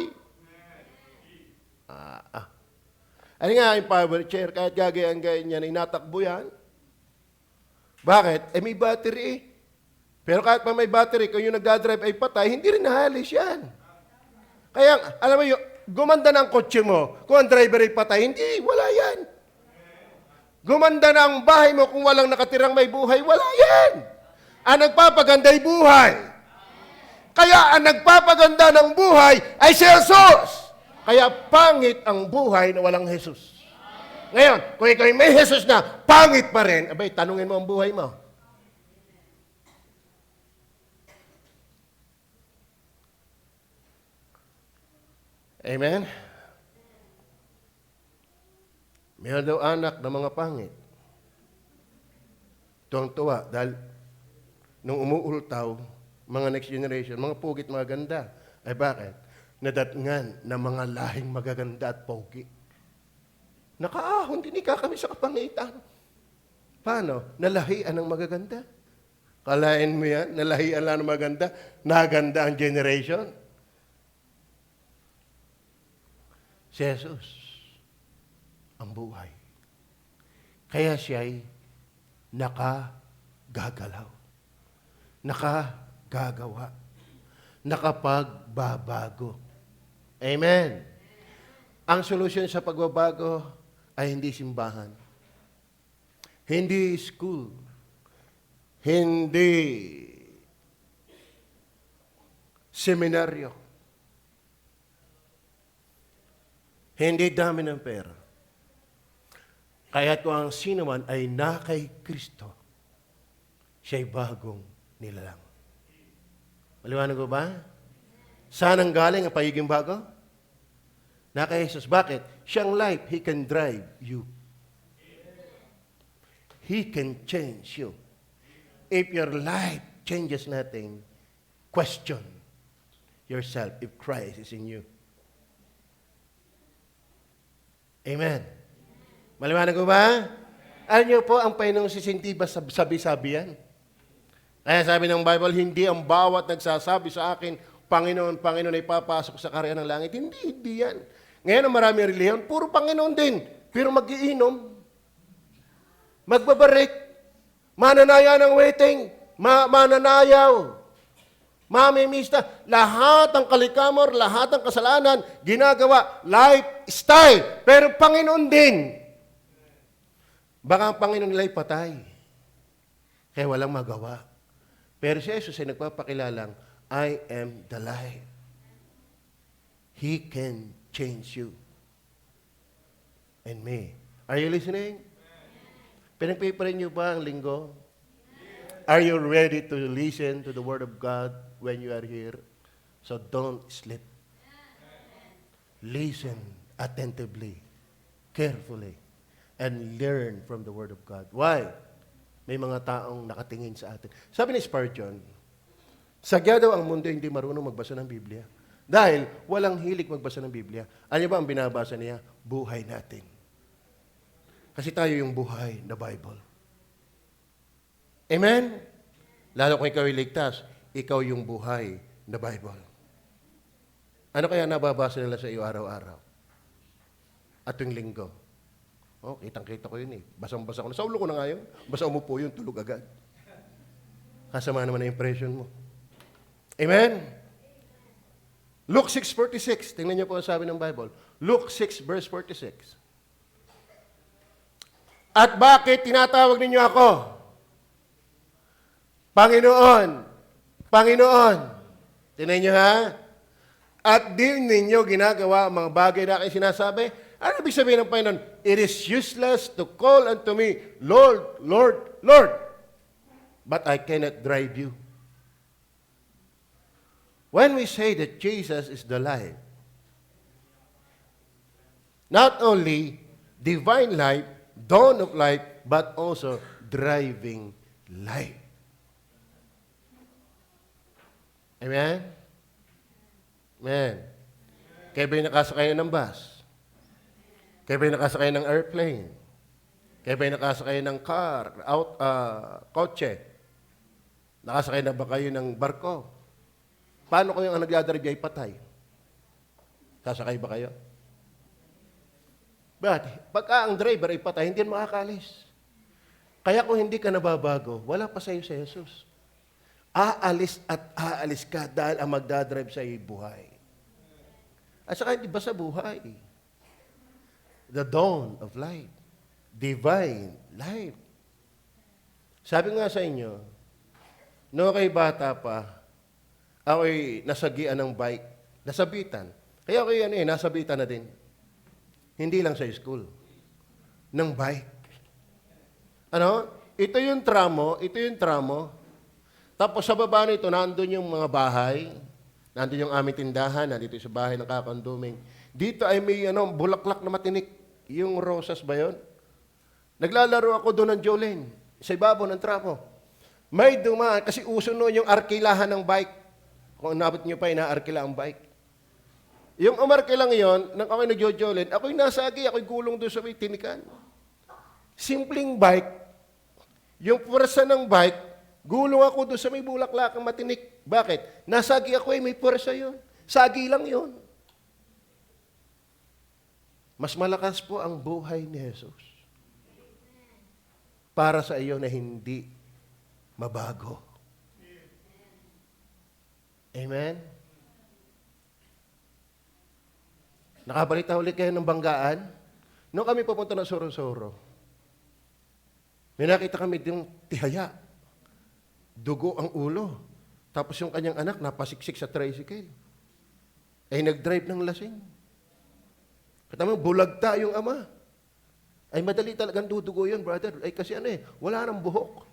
Ano nga yung power chair, kahit gagayan-gayan yan, inatakbo yan. Bakit? May battery. Pero kahit pa may battery, kung yung nagdadrive ay patay, hindi rin nahalis yan. Kaya, alam mo yung, gumanda ng kotse mo, kung ang driver ay patay, hindi, wala yan. Gumanda na ang bahay mo kung walang nakatirang may buhay, wala yan. Ang nagpapaganda ay buhay. Kaya ang nagpapaganda ng buhay ay si Jesus. Kaya pangit ang buhay na walang Jesus. Ngayon, kung ikaw may Jesus na, pangit pa rin, abay, tanungin mo ang buhay mo. Amen? Mayroon daw anak ng mga pangit. Tuwang-tuwa dahil nung umuultaw, mga next generation, mga pugit, mga ganda. Ay bakit? Nadatngan ng mga lahing magaganda at pogi. Nakaahon din kami sa kapangitan. Paano? Nalahian ng magaganda. Kalain mo yan? Nalahian lang ng maganda? Naganda ang generation? Si Jesus, ang buhay. Kaya siya'y nakagagalaw, nakagagawa, nakapagbabago. Amen. Ang solusyon sa pagbabago ay hindi simbahan, hindi school, hindi seminaryo, hindi dami ng pera. Kaya kung ang sino man ay na kay Kristo, siya'y bagong nilalang. Maliwanag ko ba? Saan ang galing ang pagiging bago? Na kay Jesus. Bakit? Siyang life, He can drive you. He can change you. If your life changes nothing, question yourself if Christ is in you. Amen. Maliwanag ko ba? Alam niyo po, ang Panginoong sisintiba sabi-sabi yan. Kaya sabi ng Bible, hindi ang bawat nagsasabi sa akin, Panginoon, Panginoon ay papasok sa karya ng langit. Hindi yan. Ngayon ang maraming reliyon, puro Panginoon din. Pero mag-iinom, magbabarik, mananaya ng waiting, mananayaw, mamimista, lahat ng kalikamor, lahat ng kasalanan, ginagawa, lifestyle. Pero Panginoon din. Baka ang Panginoon nila'y patay. Kaya walang magawa. Pero si Jesus ay nagpapakilalang, I am the life. He can change you and me. Are you listening? Pinagpiparin niyo ba ang linggo? Are you ready to listen to the Word of God when you are here? So don't sleep. Listen attentively, carefully, and learn from the Word of God. Why? May mga taong nakatingin sa atin. Sabi ni Spurgeon, sagya daw ang mundo hindi marunong magbasa ng Biblia. Dahil walang hilig magbasa ng Biblia. Ano ba ang binabasa niya? Buhay natin. Kasi tayo yung buhay na Bible. Amen? Lalo kung ikaw iligtas, ikaw yung buhay na Bible. Ano kaya nababasa nila sa iyo araw-araw? At yung linggo? Oh, kitang-kita ko yun eh. Basang-basa ko na. Sa ulo ko na nga yun. Basta umupo yun, tulog agad. Kasama naman na impression mo. Amen? Luke 6:46. Tingnan niyo po ang sabi ng Bible. Luke 6 verse 46. At bakit tinatawag ninyo ako? Panginoon. Panginoon. Tingnan niyo ha? At di ninyo ginagawa ang mga bagay na aking sinasabi. Ano ibig sabihin ng Panginoon? It is useless to call unto me, Lord, Lord, Lord. But I cannot drive you. When we say that Jesus is the life, not only divine life, dawn of life, but also driving life. Amen? Amen. Kaya ba'y nakasakay ng bus? Kaya ba'y nakasakay ng airplane? Kaya ba'y nakasakay ng car, kotse? Nakasakay na ba kayo ng barko? Paano kung ang nagdadrive ay patay? Sasakay ba kayo? Pagka ang driver ay patay, hindi makakalis. Kaya kung hindi ka nababago, wala pa sa iyo si Jesus. Aalis at aalis ka dahil ang magdadrive sa iyo buhay. At saka hindi ba sa buhay? The dawn of light. Divine life. Sabi nga sa inyo, no kay bata pa, ako'y nasagian ng bike, nasabitan. Kaya ako'y nasabitan na din. Hindi lang sa school. Ng bike. Ano? Ito yung tramo. Tapos sa baba nito, nandun yung mga bahay, nandun yung aming tindahan, nandito sa bahay ng kakonduming. Dito ay may bulaklak na matinik. Yung rosas ba yun? Naglalaro ako doon ng Jolene, sa ibabaw ng tramo. May dumaan, kasi uso noon yung arkilahan ng bike. Kung nabot nyo pa, inaarkila ang bike. Yung umarkila ngayon, nang ako'y nag-Jolene, ako'y nasagi, ako'y gulong doon sa may tinikan. Simpleng bike, yung puwersa ng bike, gulong ako doon sa may bulaklakang matinik. Bakit? Nasagi ako may puwersa yun. Sagi lang yun. Mas malakas po ang buhay ni Jesus para sa iyo na hindi mabago. Amen? Nakabalita ulit kayo ng banggaan? Noong kami pupunta ng Sorosoro, may nakita kami yung tihaya. Dugo ang ulo. Tapos yung kanyang anak napasiksik sa tricycle. Ay nag-drive ng lasing. Katama, bulagta yung ama. Ay madali talagang dudugo yun, brother. Ay kasi wala nang buhok.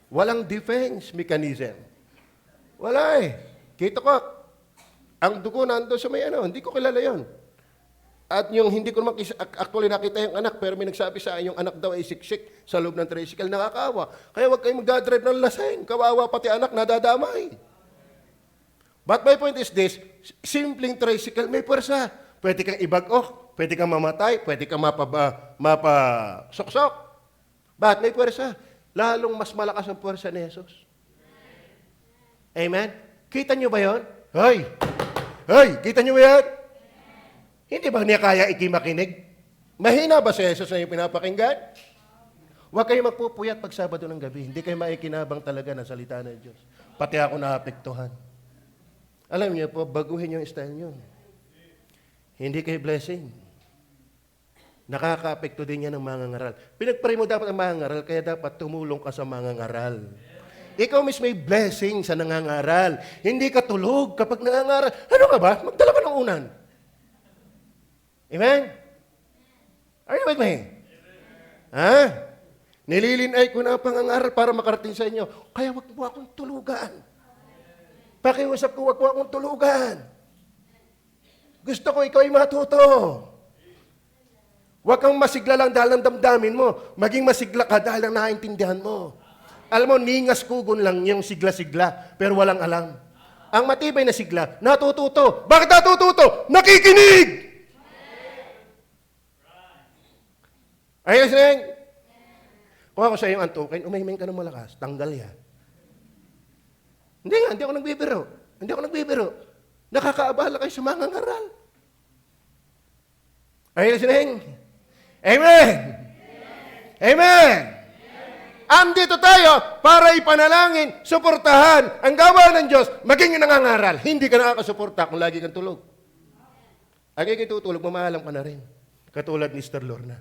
Walang defense mechanism. Wala Kita ko, ang dugo nando sa may hindi ko kilala yon. At yung hindi ko naman actually nakita yung anak, pero may nagsabi sa akin, yung anak daw ay siksik sa loob ng tricycle, nakakawa. Kaya huwag kayong magdadrive ng lasing. Kawawa pati anak, nadadamay. But my point is this, simpleng tricycle, may pwersa. Pwede kang ibag-ok, pwede kang mamatay, pwede kang mapasoksok. But may pwersa. Lalong mas malakas ang pwersa ni Jesus. Amen? Kita nyo ba yun? Hoy! Kita nyo ba yan? Hindi ba niya kaya ikimakinig? Mahina ba si Jesus na yung pinapakinggan? Huwag kayo magpupuyat pag Sabado ng gabi. Hindi kayo maikinabang talaga ng salita ng Diyos. Pati ako naapektuhan. Alam niyo po, baguhin yung style niyo. Hindi kayo blessing. Nakaka-apekto din yan ng mga ngaral. Pinagpray mo dapat ang mga ngaral, kaya dapat tumulong ka sa mga ngaral. Ikaw mismo may blessing sa nangangaral. Hindi ka tulog kapag nangangaral. Ano ka ba? Magdala ka ng unan. Amen? Are you with me? Ha? Nililinay ko na ang pangangaral para makarating sa inyo. Kaya wag mo akong tulugan. Pakiusap ko, wag mo akong tulugan. Gusto ko ikaw ay matuto. Huwag kang masigla lang dahil ng damdamin mo. Maging masigla ka dahil ng nakaintindihan mo. Alam mo, ningas kugon lang yung sigla-sigla, pero walang alam. Ang matibay na sigla, natututo. Bakit natututo? Nakikinig! Ayun, sayang. Kung ako sa iyong antukin, umahiming ka ng malakas, tanggal yan. Hindi ako nagbibiro. Nakakaabala kayo sa mga ngaral. Ayun, sayang. Amen! Amen! Andito tayo para ipanalangin, suportahan ang gawa ng Diyos, maging nangangaral. Hindi ka nakakasuporta kung lagi kang tulog. Ang ikitutulog, mamahalang ka na rin. Katulad ni Sister Lorna.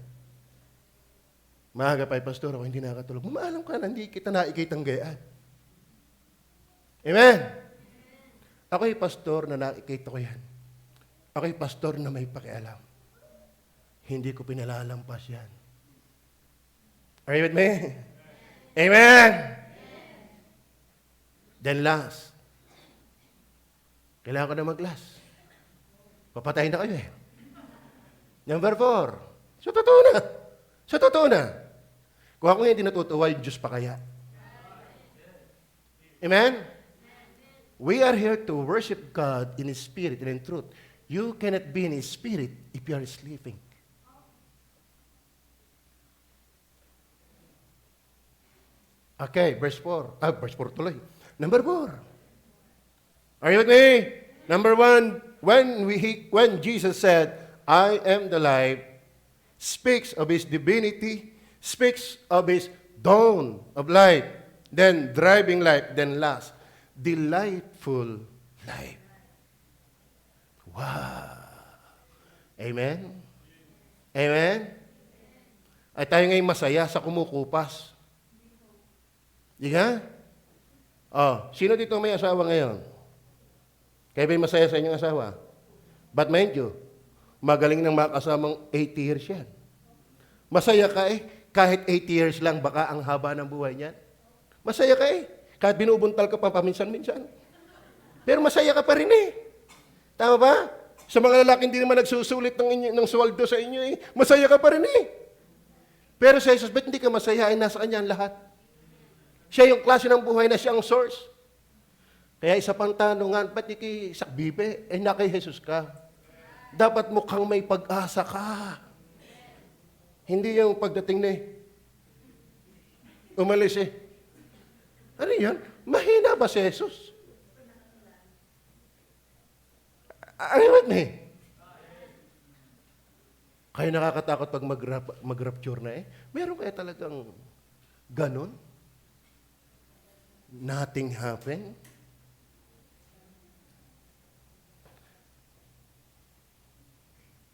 Maaga pa pastor, ako hindi nakakatulog. Mamahalang ka na, hindi kita nakikitang gayaan. Amen? Ako'y pastor na nakikita ko yan. Ako'y pastor na may pakialam. Hindi ko pinalalampas yan. Are you with me? Amen! Then last, kailangan ko na mag-last. Papatayin na kayo Number 4, sa totoo na. Kung ako hindi natutuwa, yung Diyos pa kaya. Amen? We are here to worship God in His Spirit and in truth. You cannot be in His Spirit if you are sleeping. Okay, verse 4. Verse 4 tuloy. Number 4. Are you with me? Number 1, when Jesus said, I am the life, speaks of His divinity, speaks of His dawn of life, then driving life, then last, delightful life. Wow! Amen? Amen? Ay tayo ngayon masaya sa kumukupas. Di ka? Oh, sino dito may asawa ngayon? Kaya ba'y masaya sa inyong asawa? But mind you, magaling ng mga kasamang 80 years yan. Masaya ka kahit 80 years lang, baka ang haba ng buhay niyan. Masaya ka kahit binubuntal ka pa paminsan-minsan. Pero masaya ka pa rin Tama ba? Sa mga lalaki hindi naman nagsusulit ng sweldo sa inyo masaya ka pa rin Pero sa Jesus, ba't hindi ka masaya? Nasa Kanya ang lahat. Siya yung klase ng buhay na siya ang source. Kaya isa pang tanungan, ba't di kay sakbibe? Na kay Jesus ka. Dapat mukhang may pag-asa ka. Hindi yung pagdating na umalis Ano yan? Mahina ba si Jesus? Ano Kaya nakakatakot pag mag-rapture na Meron kaya talagang ganon? Nothing happened?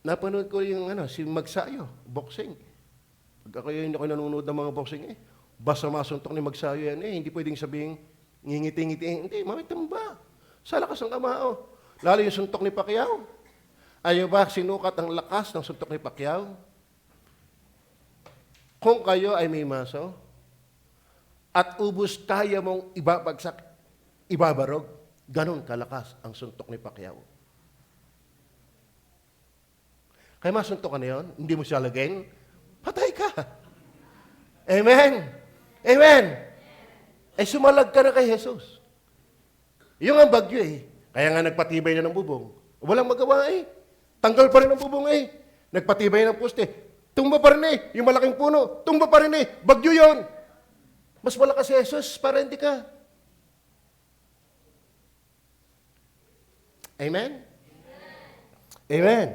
Napanood ko yung si Magsayo, boxing. Pag ako hindi ko nanonood ng mga boxing basta masuntok ni Magsayo yan hindi pwedeng sabihin, ngingiti-ngiti. Hindi, mamitamba. Sa lakas ng kamao. Lalo yung suntok ni Pacquiao. Ayaw ba sinukat ang lakas ng suntok ni Pacquiao? Kung kayo ay may maso, at ubus kaya mong ibabagsak, ibabarog, ganon kalakas ang suntok ni Pacquiao. Kaya masuntok ka na yun, hindi mo siya lagay, patay ka. Amen? Amen? Sumalag ka na kay Jesus. Yung ang bagyo Kaya nga nagpatibay na ng bubong. Walang magawa Tanggal pa rin ang bubong Nagpatibay ng poste. Tumba pa rin Yung malaking puno, tumba pa rin Bagyo yon. Mas malakas si Jesus para hindi ka. Amen? Amen?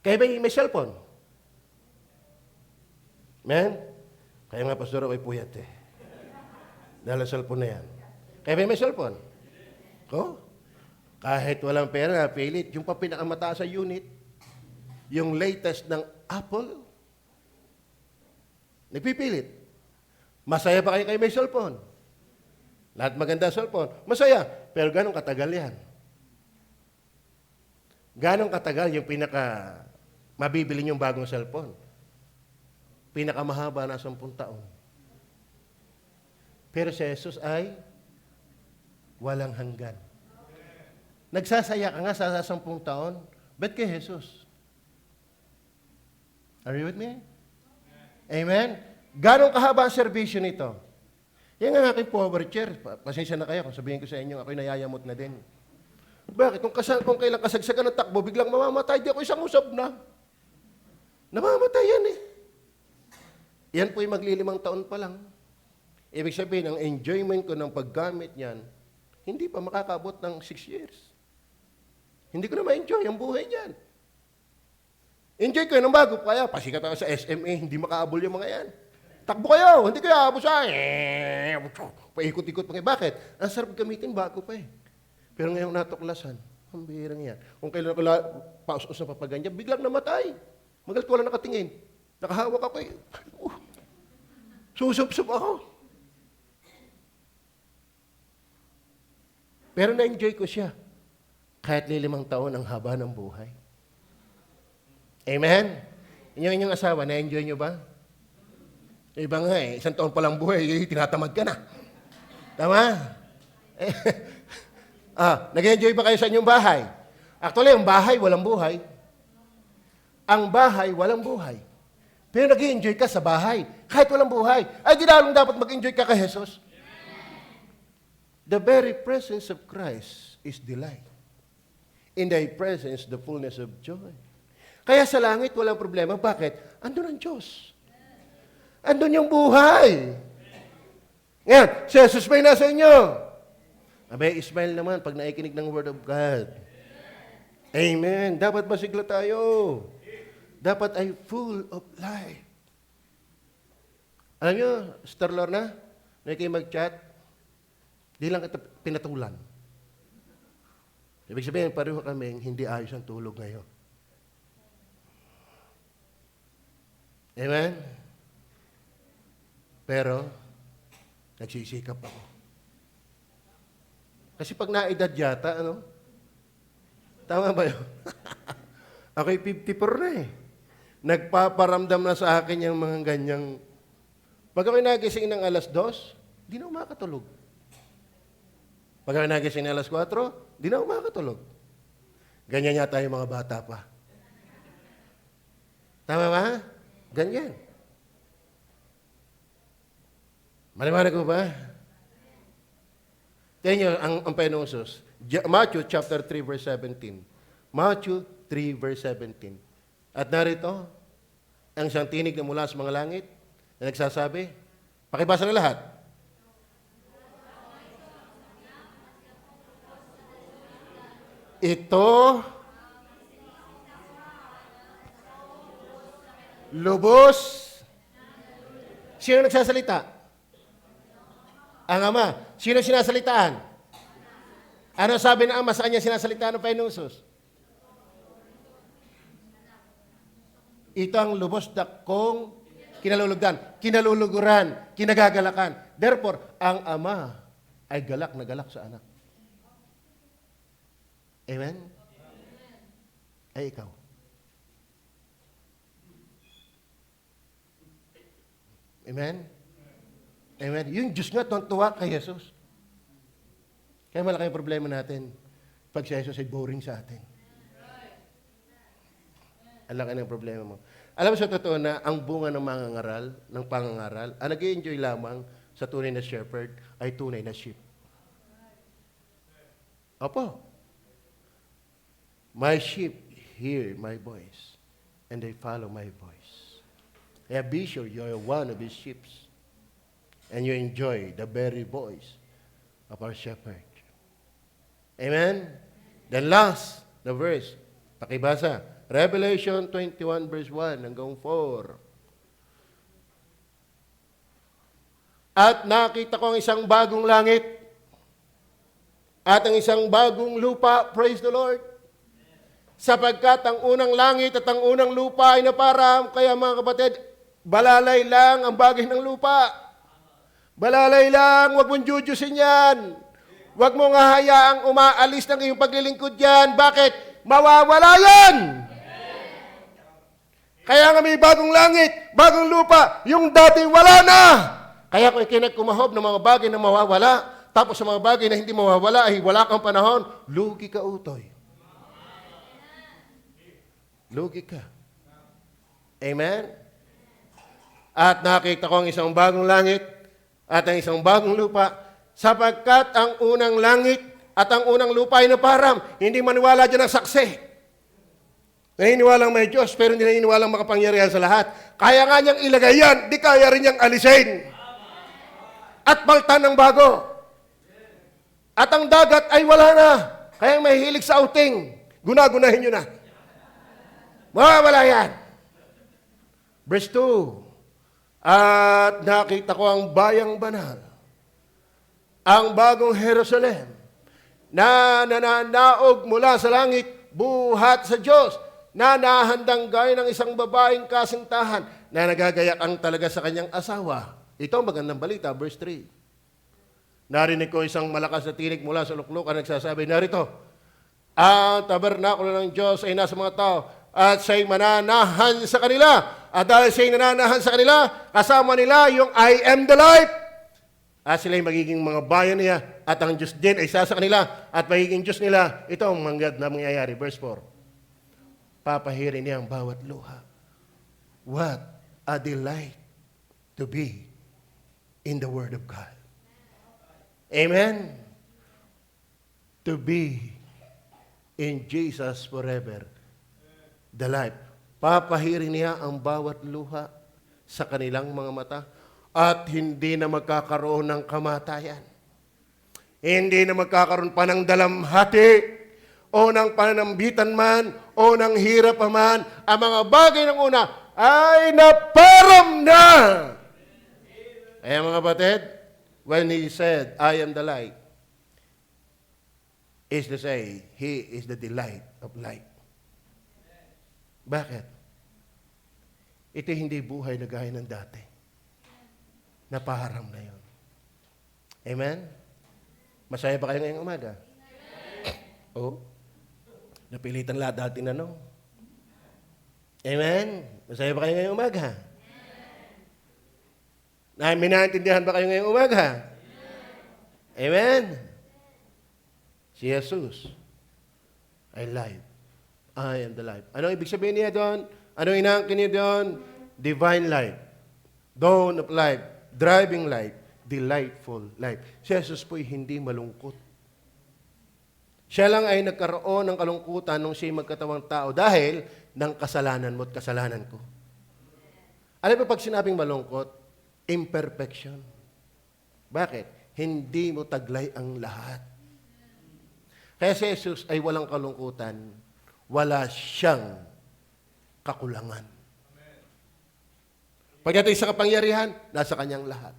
Kaya ba may cellphone? Amen? Kaya nga, Pastor, ako'y puyat Dahil cellphone na yan. Kaya ba may cellphone? Kahit walang pera, pilit. Yung pa pinakamataas sa unit, yung latest ng Apple, nagpipilit. Masaya pa kayo may cellphone? Lahat maganda cellphone. Masaya. Pero ganong katagal yan? Ganong katagal yung mabibili yung bagong cellphone? Pinakamahaba na 10 taon. Pero si Jesus ay walang hanggan. Nagsasaya ka nga sa 10 taon. Ba't kay Jesus? Are you with me? Amen? Ganong kahaba ang serbisyo nito? Yan ang aking power chair. Pasensya na kayo kung sabihin ko sa inyo, ako'y nayayamot na din. Bakit? Kung kailang kasagsagan ng takbo, biglang mamamatay, di ako isang usap na. Namamatay yan Yan po'y maglilimang taon pa lang. Ibig sabihin, ang enjoyment ko ng paggamit niyan, hindi pa makakabot ng 6 years. Hindi ko na ma-enjoy ang buhay niyan. Enjoy ko yun ng bago. Kaya, pasikat ako sa SMA, hindi makaabol yung mga yan. Takbo kayo, hindi kayo abusan. Paikot-ikot pa kayo. Bakit? Ang sarap gamitin, bago pa Pero ngayong natuklasan, ang bihirang yan. Kung kailan ako paus-us na papaganyan, biglang namatay. Magalit wala nakatingin. Nakahawak ako Susup-sup ako. Pero na-enjoy ko siya. Kahit 5 taon ang haba ng buhay. Amen? Inyong asawa, na-enjoy nyo ba? Iba nga 1 taon pa lang buhay, tinatamad ka na. Tama? Nag-enjoy ba kayo sa inyong bahay? Actually, ang bahay, walang buhay. Ang bahay, walang buhay. Pero nag-enjoy ka sa bahay, kahit walang buhay. Ay, di lalong dapat mag-enjoy ka kay Jesus. The very presence of Christ is delight. In thy presence, the fullness of joy. Kaya sa langit, walang problema. Bakit? Andun ang Diyos. Andun yung buhay. Ngayon, si Jesus may nasa inyo. Abay, smile naman pag naikinig ng Word of God. Amen. Dapat masigla tayo. Dapat ay full of life. Alam nyo, Star Lorna, na kayo mag-chat, di lang kita pinatulan. Ibig sabihin, pareho kaming hindi ayos ang tulog ngayon. Amen? Pero, nagsisikap ako. Kasi pag naedad yata, ano? Tama ba yun? Ako'y 54 na eh. Nagpaparamdam na sa akin yung mga ganyang... Pag ako'y nagising ng alas 2, di na umakatulog. Pag ako'y nagising ng alas 4, di na umakatulog. Ganyan yata yung mga bata pa. Tama ba? Ganyan. Maliwanag ko ba? Tingnan nyo ang Panginoong Jesus. Matthew chapter 3 verse 17. Matthew 3 verse 17. At narito, ang isang tinig na mula sa mga langit na nagsasabi, pakibasa na lahat. Ito, lubos. Sino nagsasalita? Ang Ama. Sino sinasalitaan? Ano sabi ng Ama? Saan niya sinasalitaan ng Panginoong Jesus? Ito ang lubos na kong kinalulugdan, kinaluluguran, kinagagalakan. Therefore, ang Ama ay galak na galak sa anak. Amen? Ay ikaw. Amen? Amen? Yung Diyos nga, tuwa kay Jesus. Kaya malaki yung problema natin pag si Jesus ay boring sa atin. Ang laki ng problema mo. Alam mo sa totoo na ang bunga ng mangangaral, ng pangangaral, ang nag-i-enjoy lamang sa tunay na shepherd ay tunay na sheep. Opo. My sheep hear my voice and they follow my voice. Kaya be sure you're one of his sheep and you enjoy the very voice of our shepherd. Amen? Then last, the verse. Pakibasa. Revelation 21 verse 1 hanggang 4. At nakita ko ang isang bagong langit at ang isang bagong lupa. Praise the Lord. Sapagkat ang unang langit at ang unang lupa ay naparam. Kaya mga kapatid, balalay lang ang bagay ng lupa. Balalay lang, huwag mong jujusin yan. Huwag mong hahayaang umaalis ng iyong paglilingkod yan. Bakit? Mawawala yan. Kaya nga may bagong langit, bagong lupa, yung dating wala na. Kaya kung ikinagkumahob ng mga bagay na mawawala, tapos sa mga bagay na hindi mawawala ay wala kang panahon, lugi ka utoy. Lugi ka. Amen? At nakita ko ang isang bagong langit at ang isang bagong lupa, sapagkat ang unang langit at ang unang lupa ay naparam. Hindi maniwala dyan ang saksi. Naniniwalang may Diyos, pero hindi naniniwalang makapangyarihan sa lahat. Kaya nga niyang ilagay yan, di kaya rin niyang alisin. At baltan ng bago. At ang dagat ay wala na. Kaya may hilig sa outing, gunagunahin nyo na. Mawawala yan. Verse 2. At nakita ko ang bayang banal, ang bagong Jerusalem, na nananaog mula sa langit, buhat sa Diyos, na nahandang gaya ng isang babaeng kasintahan, na nagagayak ang talaga sa kanyang asawa. Ito ang magandang balita, verse 3. Narinig ko isang malakas na tinig mula sa luklukan, nagsasabi, narito, ang tabernakulo ng Diyos ay nasa mga tao, at siya'y mananahan sa kanila. At dahil siya'y nananahan sa kanila, kasama nila yung I am the light. At sila'y magiging mga bayan niya, at ang Diyos din ay isa sa kanila, at magiging Diyos nila. Ito ang mangyayari. Verse 4. Papahirin niya ang bawat luha. What a delight to be in the Word of God. Amen? to be in Jesus forever. The life. Papahirin niya ang bawat luha sa kanilang mga mata at hindi na magkakaroon ng kamatayan. Hindi na magkakaroon pa ng dalamhati o ng pananambitan man o ng hirap pa man. Ang mga bagay ng una ay naparam na. Kaya mga batid, when He said, I am the light, is to say, He is the delight of light. Bakit? Ito hindi buhay na gaya ng dati. Napaharam na yun. Amen? Masaya ba kayo ngayong umaga? Oo. Napilitan lahat dating ano. Amen? Masaya ba kayo ngayong umaga? Minaintindihan ba kayo ngayong umaga? Amen? Si Jesus ay life. I am the life. Ano ibig sabihin niya doon? Ano inaangkin niya doon? Divine life. Dawn of life. Driving life. Delightful life. Si Jesus po'y hindi malungkot. Siya lang ay nagkaroon ng kalungkutan nung siya'y magkatawang tao dahil ng kasalanan mo at kasalanan ko. Alam mo pag sinabing malungkot? Imperfection. Bakit? Hindi mo taglay ang lahat. Kaya si Jesus ay walang kalungkutan. Wala siyang kakulangan. Pagdating sa kapangyarihan, nasa kanyang lahat.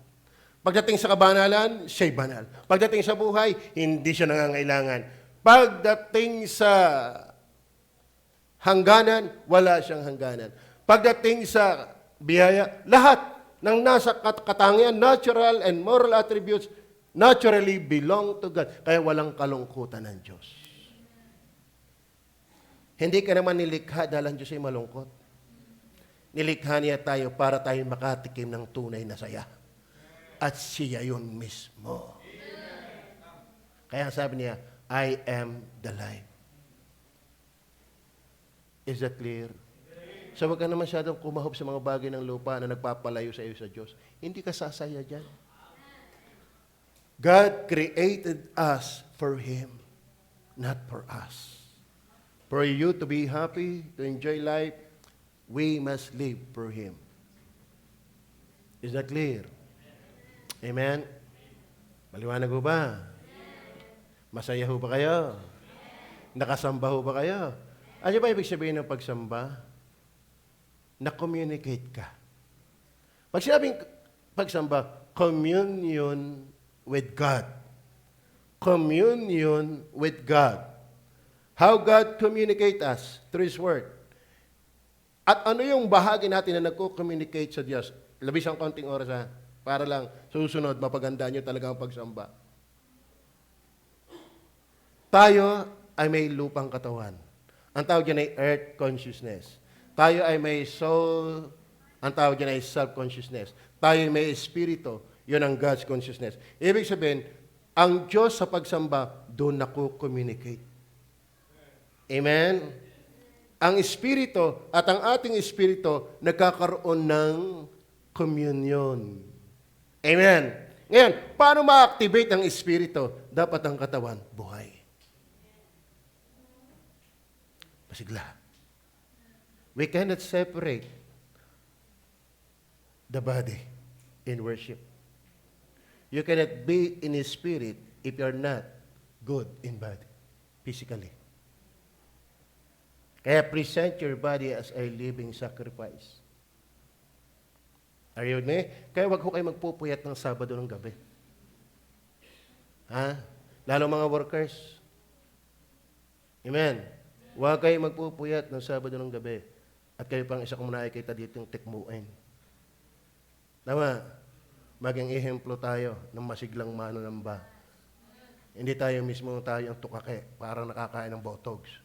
Pagdating sa kabanalan, siya'y banal. Pagdating sa buhay, hindi siya nangangailangan. Pagdating sa hangganan, wala siyang hangganan. Pagdating sa biyaya, lahat ng nasa katangian, natural and moral attributes, naturally belong to God. Kaya walang kalungkutan ng Diyos. Hindi ka naman nilikha dahil ang Diyos ay malungkot. Nilikha niya tayo para tayo makatikim ng tunay na saya. At siya yun mismo. Kaya sabi niya, I am the life. Is that clear? So huwag ka naman masyadong kumahog sa mga bagay ng lupa na nagpapalayo sa iyo sa Diyos. Hindi ka sasaya dyan. God created us for Him, not for us. For you to be happy, to enjoy life, we must live for Him. Is that clear? Amen? Maliwanag ho ba? Masaya ho ba kayo? Nakasamba ho ba kayo? Ano ba ibig sabihin ng pagsamba? Na-communicate ka. Pag sinabing pagsamba, communion with God. Communion with God. How God communicate us through His Word. At ano yung bahagi natin na nagko-communicate sa Diyos? Labis ang konting oras ha, para lang susunod, mapaganda nyo talaga ang pagsamba. Tayo ay may lupang katawan. Ang tawag dyan ay earth consciousness. Tayo ay may soul, ang tawag dyan ay self-consciousness. Tayo ay may espiritu, yun ang God's consciousness. Ibig sabihin, ang Diyos sa pagsamba, doon nako-communicate. Amen? Ang espiritu at ang ating espiritu nagkakaroon ng communion. Amen? Ngayon, paano ma-activate ang espiritu? Dapat ang katawan buhay. Pasigla. We cannot separate the body in worship. You cannot be in His spirit if you're not good in body, physically. Kaya present your body as a living sacrifice. Are you with me? Kaya wag ho kayo magpupuyat ng Sabado ng gabi. Ha? Lalo mga workers. Amen. Huwag kayo magpupuyat ng Sabado ng gabi. At kayo pang isa kong nakikita dito yung tikmuin. Tama. Maging ehemplo tayo ng masiglang manunamba. Hindi tayo mismo tayo ang tukake para nakakain ng botox.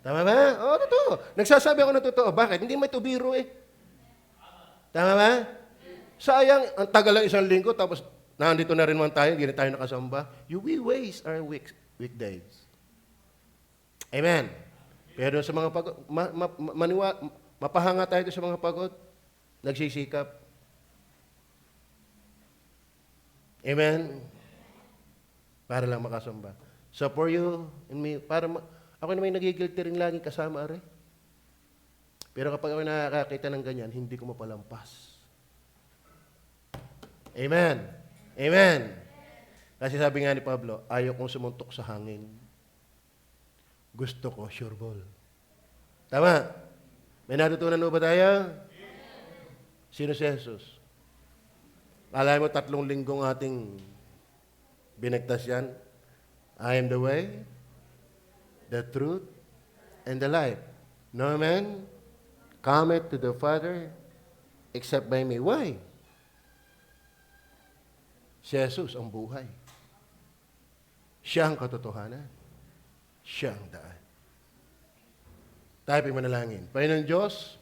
Tama ba? Oo, totoo. Nagsasabi ako ng totoo. Bakit? Hindi may tubiro eh. Tama ba? Sayang, ang tagal lang isang linggo, tapos nandito na rin man tayo, hindi na tayo nakasamba. We waste our weekdays. Amen. Pero sa mga pagod, mapahanga tayo sa mga pagod, nagsisikap. Amen. para lang makasamba. So for you and me, ako naman yung nagigilty rin laging kasama, are. Pero kapag ako nakakita ng ganyan, hindi ko mapalampas. Amen. Amen. Kasi sabi nga ni Pablo, ayaw kong sumuntok sa hangin. Gusto ko sure ball. Tama? May natutunan mo ba tayo? Sino si Jesus? Alam mo, 3 linggong ating binigtas yan. I am the way, the truth, and the life. No man cometh to the Father except by me. Why? Si Jesus ang buhay. Siya ang katotohanan. Siya ang daan. Tayo manalangin. Panginoon Diyos,